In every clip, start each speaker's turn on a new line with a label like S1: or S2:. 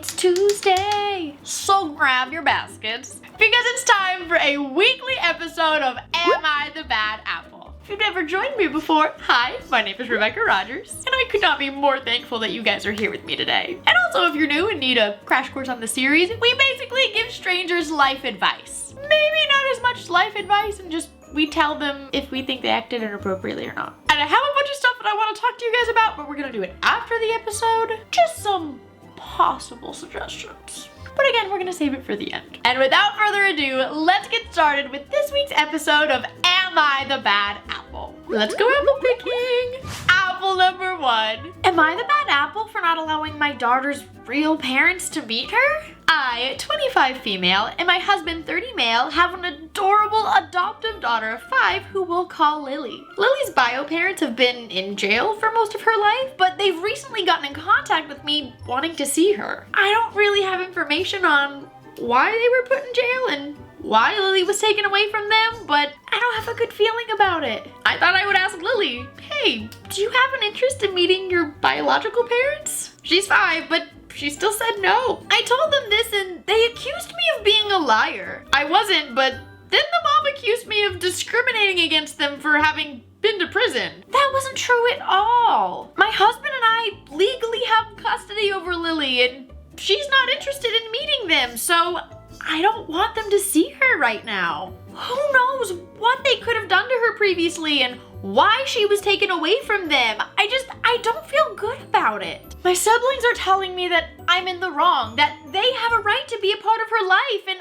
S1: It's Tuesday, so grab your baskets because it's time for a weekly episode of Am I the Bad Apple? If you've never joined me before, hi, my name is Rebecca Rogers, and I could not be more thankful that you guys are here with me today. And also, if you're new and need a crash course on the series, we basically give strangers life advice. Maybe not as much life advice, and just we tell them if we think they acted inappropriately or not. And I have a bunch of stuff that I want to talk to you guys about, but we're gonna do it after the episode. Just some possible suggestions. But again, we're gonna save it for the end. And without further ado, let's get started with this week's episode of Am I the Bad Apple? Let's go apple picking. Apple number 1. Am I the bad apple for not allowing my daughter's real parents to meet her? I, 25 female, and my husband, 30 male, have an adorable adoptive daughter of 5 who we'll call Lily. Lily's bio parents have been in jail for most of her life, but they've recently gotten in contact with me wanting to see her. I don't really have information on why they were put in jail and why Lily was taken away from them, but I don't have a good feeling about it. I thought I would ask Lily, hey, do you have an interest in meeting your biological parents? She's 5, but she still said no. I told them this and they accused me of being a liar. I wasn't, but then the mom accused me of discriminating against them for having been to prison. That wasn't true at all. My husband and I legally have custody over Lily and she's not interested in meeting them, so I don't want them to see her right now. Who knows what they could have done to her previously and why she was taken away from them. I don't feel good about it. My siblings are telling me that I'm in the wrong, that they have a right to be a part of her life, and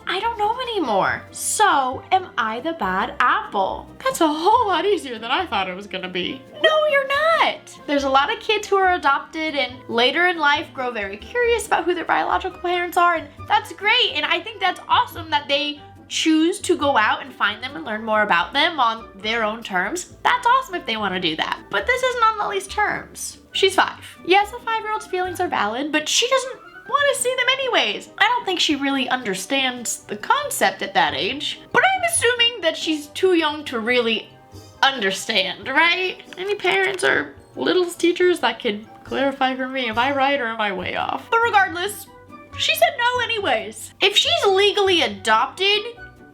S1: I don't know anymore. So, am I the bad apple? That's a whole lot easier than I thought it was gonna be. No, you're not. There's a lot of kids who are adopted and later in life grow very curious about who their biological parents are, and that's great, and I think that's awesome that they choose to go out and find them and learn more about them on their own terms. That's awesome if they want to do that. But this isn't on Lily's terms. She's 5. Yes, a 5-year-old's feelings are valid, but she doesn't want to see them anyways. I don't think she really understands the concept at that age, but I'm assuming that she's too young to really understand, right? Any parents or little teachers that could clarify for me, am I right or am I way off? But regardless, she said no anyways. If she's legally adopted,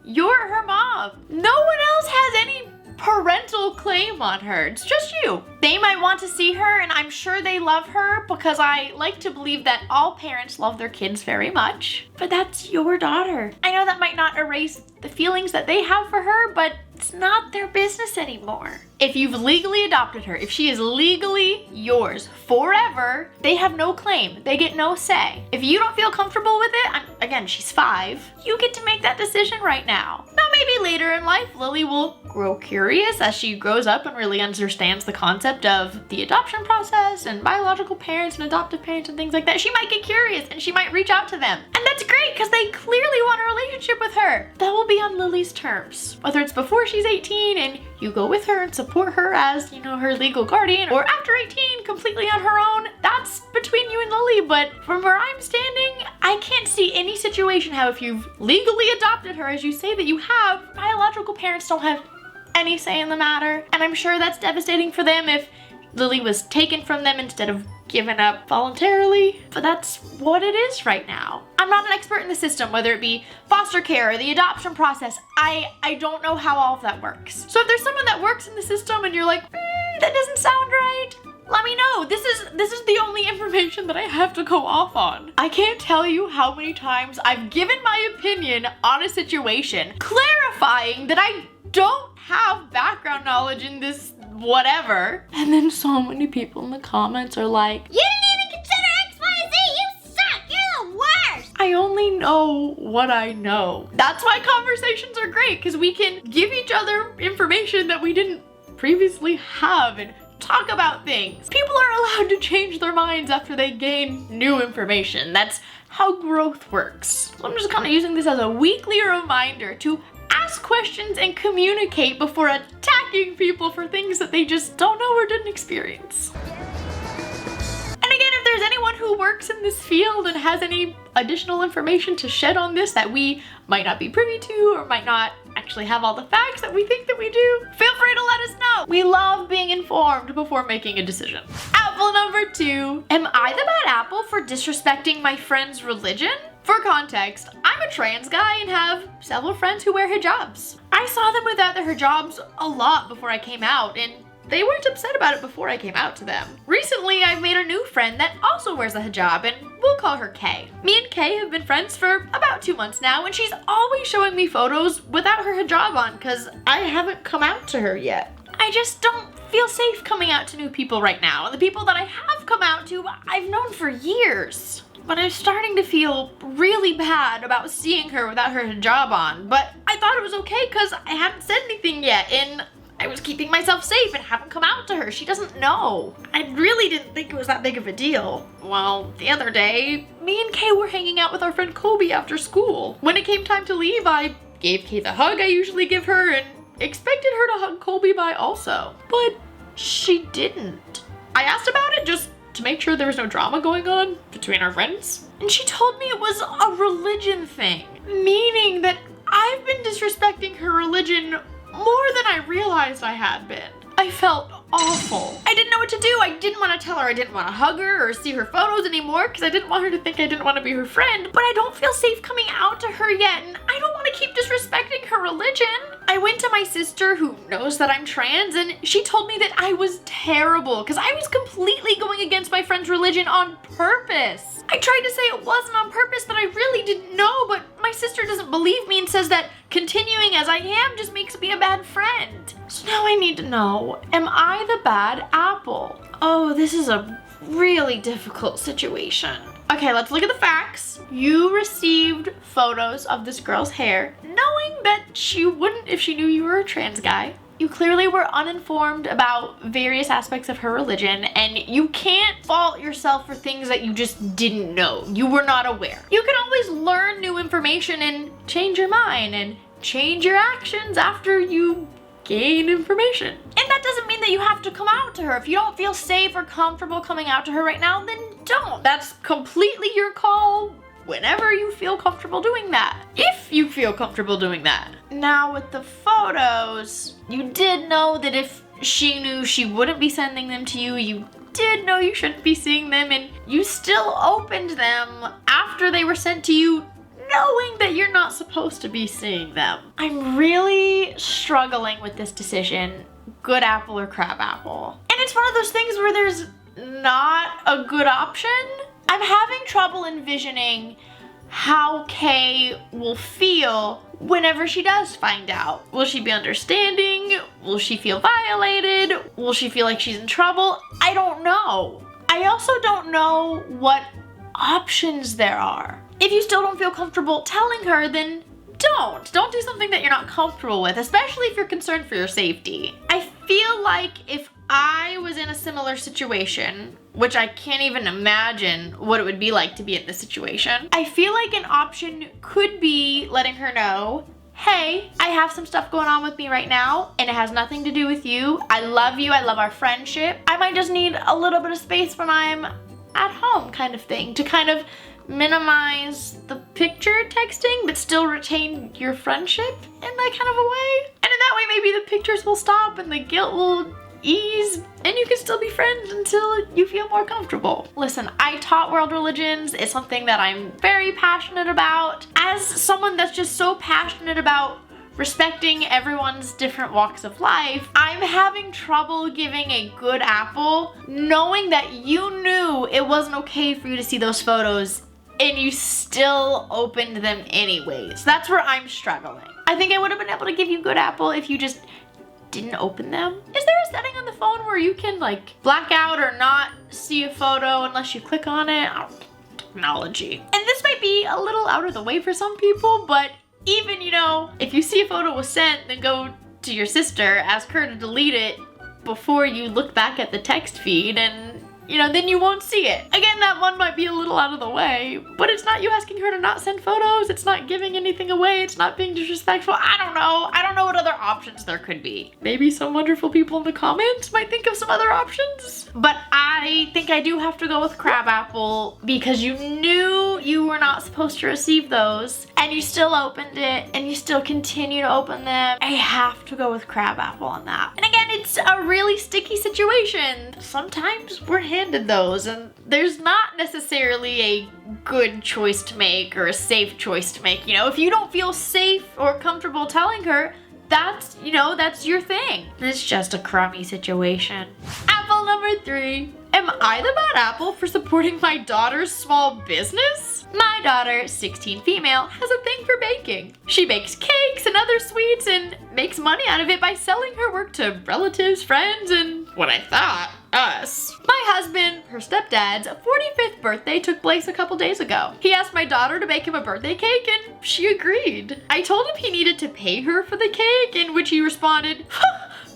S1: you're her mom. No one else has any parental claim on her. It's just you. They might want to see her, and I'm sure they love her because I like to believe that all parents love their kids very much. But that's your daughter. I know that might not erase the feelings that they have for her, but it's not their business anymore. If you've legally adopted her, if she is legally yours forever, they have no claim. They get no say. If you don't feel comfortable with it, again, she's 5, you get to make that decision right now. Now, maybe later in life, Lily will grow curious as she grows up and really understands the concept of the adoption process and biological parents and adoptive parents and things like that. She might get curious and she might reach out to them. And that's great because they clearly want a relationship with her. That will be on Lily's terms. Whether it's before she's 18 and you go with her and support her as, you know, her legal guardian, or after 18 completely on her own, that's between you and Lily. But from where I'm standing, I can't see any situation how if you've legally adopted her, as you say that you have, biological parents don't have any say in the matter. And I'm sure that's devastating for them if Lily was taken from them instead of given up voluntarily, but that's what it is right now. I'm not an expert in the system, whether it be foster care or the adoption process. I don't know how all of that works. So if there's someone that works in the system and you're like, that doesn't sound right, let me know. This is the only information that I have to go off on. I can't tell you how many times I've given my opinion on a situation, clarifying that I don't have background knowledge in this whatever. And then so many people in the comments are like, you didn't even consider XYZ, you suck, you're the worst. I only know what I know. That's why conversations are great, because we can give each other information that we didn't previously have and talk about things. People are allowed to change their minds after they gain new information. That's how growth works. So I'm just kind of using this as a weekly reminder to ask questions and communicate before attacking people for things that they just don't know or didn't experience. And again, if there's anyone who works in this field and has any additional information to shed on this that we might not be privy to or might not actually have all the facts that we think that we do, feel free to let us know. We love being informed before making a decision. Apple Apple number 2. Am I the bad apple for disrespecting my friend's religion? For context, I'm a trans guy and have several friends who wear hijabs. I saw them without their hijabs a lot before I came out, and they weren't upset about it before I came out to them. Recently, I've made a new friend that also wears a hijab, and we'll call her Kay. Me and Kay have been friends for about 2 months now, and she's always showing me photos without her hijab on because I haven't come out to her yet. I just don't feel safe coming out to new people right now, and the people that I have come out to, I've known for years. But I'm starting to feel really bad about seeing her without her hijab on, but I thought it was okay because I hadn't said anything yet, and I was keeping myself safe and haven't come out to her. She doesn't know. I really didn't think it was that big of a deal. Well, the other day, me and Kay were hanging out with our friend Kobe after school. When it came time to leave, I gave Kay the hug I usually give her and expected her to hug Kobe bye also. But she didn't. I asked about it just to make sure there was no drama going on between our friends. And she told me it was a religion thing, meaning that I've been disrespecting her religion more than I realized I had been. I felt awful. I didn't know what to do. I didn't want to tell her I didn't want to hug her or see her photos anymore because I didn't want her to think I didn't want to be her friend, but I don't feel safe coming out to her yet, and I don't want to keep disrespecting her religion. I went to my sister who knows that I'm trans, and she told me that I was terrible because I was completely going against my friend's religion on purpose. I tried to say it wasn't on purpose, that I really didn't know, but my sister doesn't believe me and says that continuing as I am just makes me a bad friend. So now I need to know, am I the bad apple? Oh, this is a really difficult situation. Okay, let's look at the facts. You received photos of this girl's hair, knowing that she wouldn't if she knew you were a trans guy. You clearly were uninformed about various aspects of her religion, and you can't fault yourself for things that you just didn't know. You were not aware. You can always learn new information and change your mind and change your actions after you gain information. And that doesn't mean that you have to come out to her. If you don't feel safe or comfortable coming out to her right now, then don't. That's completely your call whenever you feel comfortable doing that. If you feel comfortable doing that. Now with the photos, you did know that if she knew she wouldn't be sending them to you, you did know you shouldn't be seeing them, and you still opened them after they were sent to you, knowing that you're not supposed to be seeing them. I'm really struggling with this decision, good apple or crab apple. And it's one of those things where there's not a good option. I'm having trouble envisioning how Kay will feel whenever she does find out. Will she be understanding? Will she feel violated? Will she feel like she's in trouble? I don't know. I also don't know what options there are. If you still don't feel comfortable telling her, then don't. Don't do something that you're not comfortable with, especially if you're concerned for your safety. I feel like if I was in a similar situation, which I can't even imagine what it would be like to be in this situation, I feel like an option could be letting her know, hey, I have some stuff going on with me right now, and it has nothing to do with you. I love you, I love our friendship. I might just need a little bit of space when I'm at home, kind of thing, to kind of minimize the picture texting but still retain your friendship in that kind of a way. And in that way, maybe the pictures will stop and the guilt will ease and you can still be friends until you feel more comfortable. Listen, I taught world religions. It's something that I'm very passionate about. As someone that's just so passionate about respecting everyone's different walks of life, I'm having trouble giving a good apple knowing that you knew it wasn't okay for you to see those photos and you still opened them anyways. That's where I'm struggling. I think I would have been able to give you good apple if you just didn't open them. Is there a setting on the phone where you can like black out or not see a photo unless you click on it? Technology. And this might be a little out of the way for some people, but even, you know, if you see a photo was sent, then go to your sister, ask her to delete it before you look back at the text feed, and you know, then you won't see it. Again, that one might be a little out of the way, but it's not you asking her to not send photos. It's not giving anything away. It's not being disrespectful. I don't know. I don't know what other options there could be. Maybe some wonderful people in the comments might think of some other options. But I think I do have to go with crab apple because you knew knew you were not supposed to receive those, and you still opened it, and you still continue to open them, I have to go with crabapple on that. And again, it's a really sticky situation. Sometimes we're handed those, and there's not necessarily a good choice to make or a safe choice to make. You know, if you don't feel safe or comfortable telling her, that's your thing. It's just a crummy situation. Apple number 3. Am I the bad apple for supporting my daughter's small business? My daughter, 16 female, has a thing for baking. She bakes cakes and other sweets and makes money out of it by selling her work to relatives, friends, and what I thought, us. My husband, her stepdad's 45th birthday took place a couple days ago. He asked my daughter to bake him a birthday cake and she agreed. I told him he needed to pay her for the cake, in which he responded,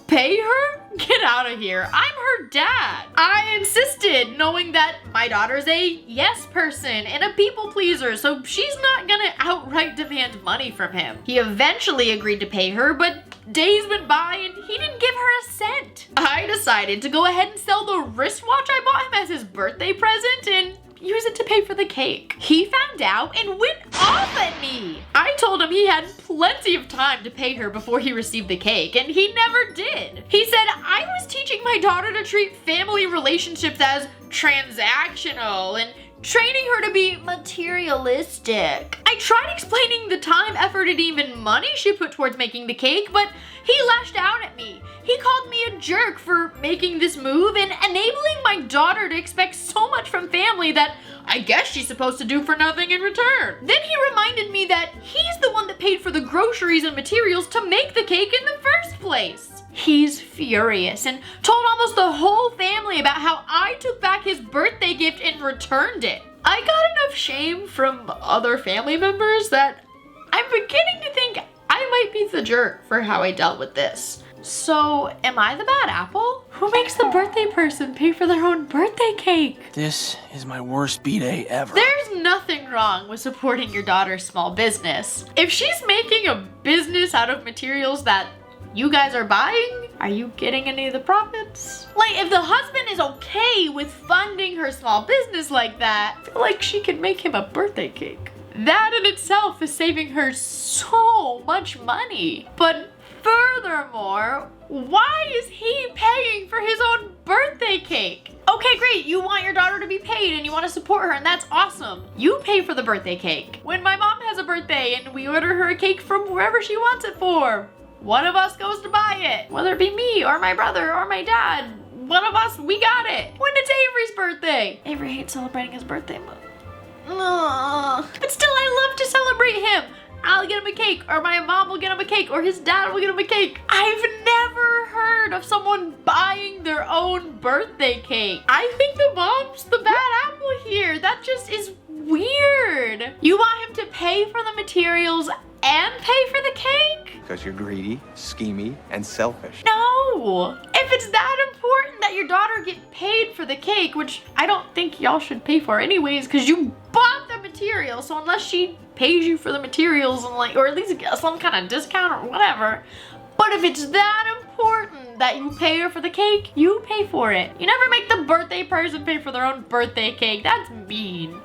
S1: "Pay her? Get out of here. I'm her dad." I insisted, knowing that my daughter's a yes person and a people pleaser, so she's not gonna outright demand money from him. He eventually agreed to pay her, but days went by and he didn't give her a cent. I decided to go ahead and sell the wristwatch I bought him as his birthday present and use it to pay for the cake. He found out and went off at me. I told him he had plenty of time to pay her before he received the cake, and he never did. He said I was teaching my daughter to treat family relationships as transactional and training her to be materialistic. I tried explaining the time, effort, and even money she put towards making the cake, but he lashed out at me. He called me a jerk for making this move and enabling my daughter to expect so much from family that I guess she's supposed to do for nothing in return. Then he reminded me that he's the one that paid for the groceries and materials to make the cake in the first place. He's furious and told almost the whole family about how I took back his birthday gift and returned it. I got enough shame from other family members that I'm beginning to think I might be the jerk for how I dealt with this. So, am I the bad apple? Who makes the birthday person pay for their own birthday cake?
S2: This is my worst B-day ever.
S1: There's nothing wrong with supporting your daughter's small business. If she's making a business out of materials that you guys are buying, are you getting any of the profits? Like, if the husband is okay with funding her small business like that, I feel like she could make him a birthday cake. That in itself is saving her so much money. But furthermore, why is he paying for his own birthday cake? Okay, great, you want your daughter to be paid and you want to support her, and that's awesome. You pay for the birthday cake. When my mom has a birthday and we order her a cake from wherever she wants it for, one of us goes to buy it. Whether it be me or my brother or my dad, one of us, we got it. When it's Avery's birthday. Avery hates celebrating his birthday, but still, I love to celebrate him. I'll get him a cake, or my mom will get him a cake, or his dad will get him a cake. I've never heard of someone buying their own birthday cake. I think the mom's the bad apple here. That just is weird. You want him to pay for the materials and pay for the cake?
S3: Because you're greedy, schemy, and selfish.
S1: No! If it's that important that your daughter get paid for the cake, which I don't think y'all should pay for anyways, because you bought the materials, so unless she pays you for the materials and or at least get some kind of discount or whatever. But if it's that important that you pay her for the cake, you pay for it. You never make the birthday person pay for their own birthday cake. That's mean.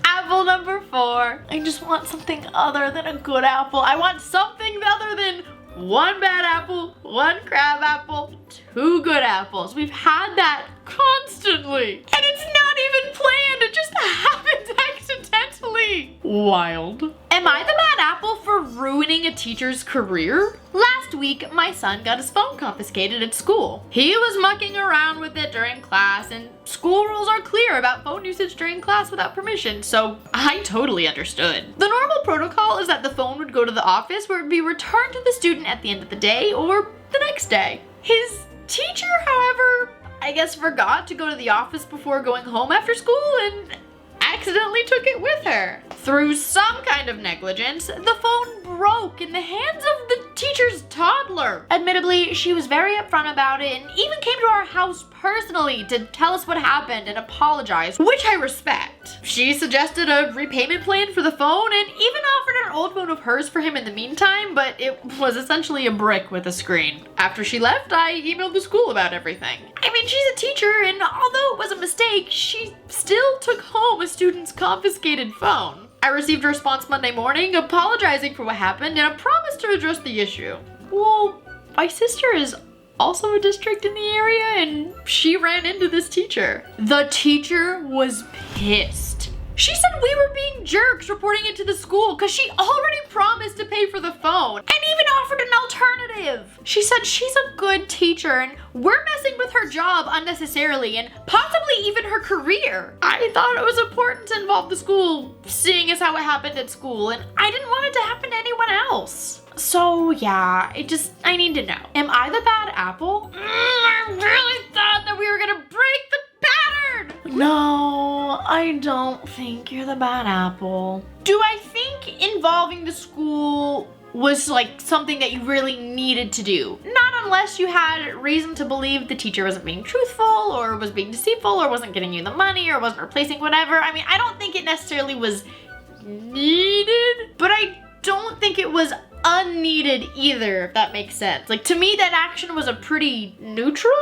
S1: Apple number 4. I just want something other than a good apple. I want something other than one bad apple, one crab apple, 2 good apples. We've had that constantly. And it's not even planned. It just happens accidentally. Wild. Am I the bad apple for ruining a teacher's career? Last week, my son got his phone confiscated at school. He was mucking around with it during class, and school rules are clear about phone usage during class without permission, so I totally understood. The normal protocol is that the phone would go to the office where it would be returned to the student at the end of the day or the next day. His teacher, however, I guess forgot to go to the office before going home after school and accidentally took it with her. Through some kind of negligence, the phone broke in the hands of the teacher's toddler. Admittedly, she was very upfront about it and even came to our house personally to tell us what happened and apologize, which I respect. She suggested a repayment plan for the phone and even offered an old phone of hers for him in the meantime, but it was essentially a brick with a screen. After she left, I emailed the school about everything. I mean, she's a teacher, and although it was a mistake, she still took home a student's confiscated phone. I received a response Monday morning apologizing for what happened and a promise to address the issue. Well, my sister is also a district in the area and she ran into this teacher. The teacher was pissed. She said we were being jerks reporting it to the school because she already promised to pay for the phone and even offered an alternative. She said she's a good teacher and we're messing with her job unnecessarily and possibly even her career. I thought it was important to involve the school, seeing as how it happened at school, and I didn't want it to happen to anyone else. So yeah, I need to know. Am I the bad apple? I really thought that we were gonna break the pattern. No, I don't think you're the bad apple. Do I think involving the school was like something that you really needed to do? Not unless you had reason to believe the teacher wasn't being truthful or was being deceitful or wasn't getting you the money or wasn't replacing whatever. I mean, I don't think it necessarily was needed, but I don't think it was unneeded either, if that makes sense. Like, to me, that action was a pretty neutral,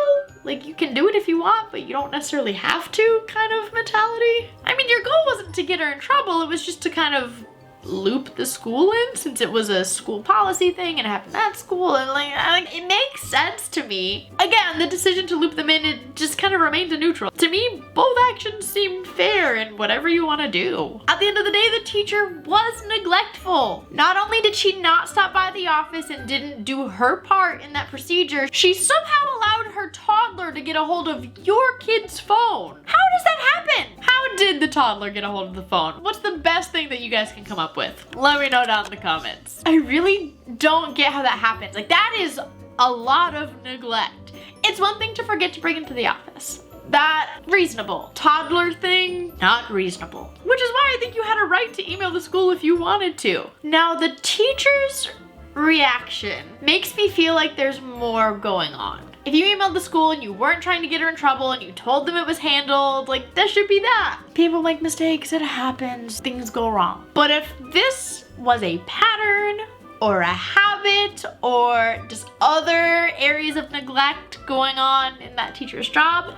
S1: like, you can do it if you want, but you don't necessarily have to kind of mentality. I mean, your goal wasn't to get her in trouble, it was just to kind of loop the school in, since it was a school policy thing and it happened at school, and like it makes sense to me. Again, the decision to loop them in, it just kind of remains a neutral. To me, both actions seem fair in whatever you want to do. At the end of the day, the teacher was neglectful. Not only did she not stop by the office and didn't do her part in that procedure, she somehow allowed her toddler to get a hold of your kid's phone. How does that happen? How did the toddler get a hold of the phone? What's the best thing that you guys can come up with? Let me know down in the comments. I really don't get how that happens. Like, that is a lot of neglect. It's one thing to forget to bring him to the office. That, reasonable. Toddler thing, not reasonable. Which is why I think you had a right to email the school if you wanted to. Now, the teacher's reaction makes me feel like there's more going on. If you emailed the school and you weren't trying to get her in trouble and you told them it was handled, like, that should be that. People make mistakes, it happens, things go wrong. But if this was a pattern or a habit or just other areas of neglect going on in that teacher's job,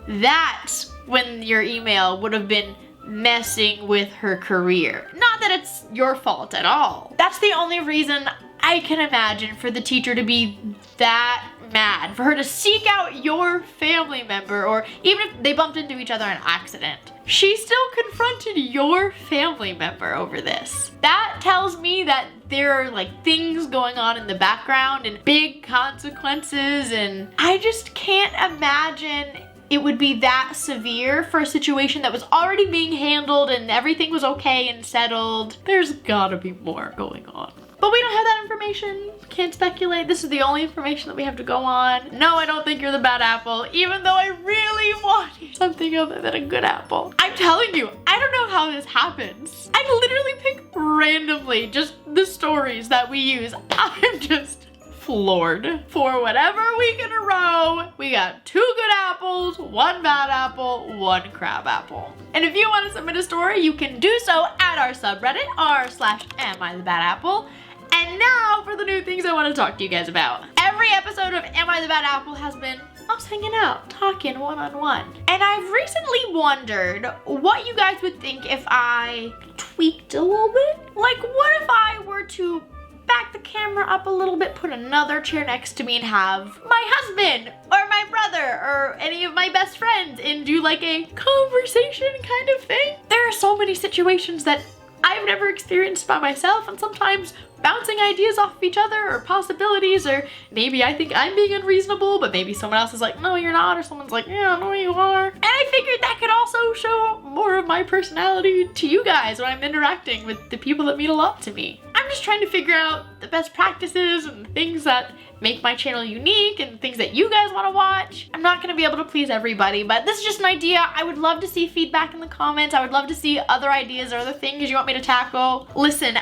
S1: that's when your email would have been messing with her career. Not that it's your fault at all. That's the only reason I can imagine for the teacher to be that mad, for her to seek out your family member, or even if they bumped into each other in an accident. She still confronted your family member over this. That tells me that there are like things going on in the background and big consequences, and I just can't imagine it would be that severe for a situation that was already being handled and everything was okay and settled. There's gotta be more going on. But we don't have that information, can't speculate. This is the only information that we have to go on. No, I don't think you're the bad apple, even though I really wanted something other than a good apple. I'm telling you, I don't know how this happens. I literally pick randomly just the stories that we use. I'm just floored. For whatever week in a row, we got 2 good apples, 1 bad apple, 1 crab apple. And if you want to submit a story, you can do so at our subreddit, r/AmITheBadApple. And now for the new things I want to talk to you guys about. Every episode of Am I the Bad Apple has been us hanging out, talking one-on-one. And I've recently wondered what you guys would think if I tweaked a little bit. Like, what if I were to back the camera up a little bit, put another chair next to me, and have my husband or my brother or any of my best friends and do like a conversation kind of thing? There are so many situations that I've never experienced by myself, and sometimes bouncing ideas off of each other or possibilities, or maybe I think I'm being unreasonable, but maybe someone else is like, no, you're not, or someone's like, yeah, no, you are. And I figured that could also show more of my personality to you guys when I'm interacting with the people that mean a lot to me. I'm just trying to figure out the best practices and things that make my channel unique and things that you guys want to watch. I'm not going to be able to please everybody, but this is just an idea. I would love to see feedback in the comments. I would love to see other ideas or other things you want me to tackle. Listen,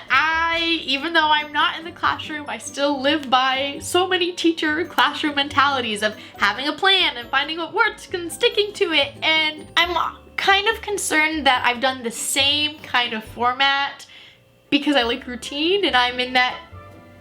S1: even though I'm not in the classroom, I still live by so many teacher classroom mentalities of having a plan and finding what works and sticking to it. And I'm kind of concerned that I've done the same kind of format because I like routine and I'm in that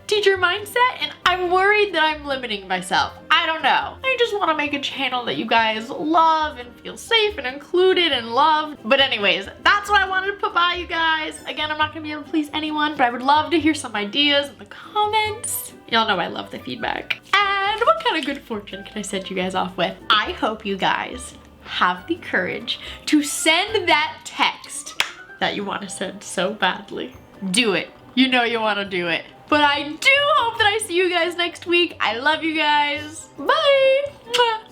S1: teacher mindset, and I'm worried that I'm limiting myself. I don't know. I just want to make a channel that you guys love and feel safe and included and loved. But anyways, that's what I wanted to put by you guys. Again, I'm not gonna be able to please anyone, but I would love to hear some ideas in the comments. Y'all know I love the feedback. And what kind of good fortune can I set you guys off with? I hope you guys have the courage to send that text that you want to send so badly. Do it. You know you want to do it. But I do hope that I see you guys next week. I love you guys. Bye.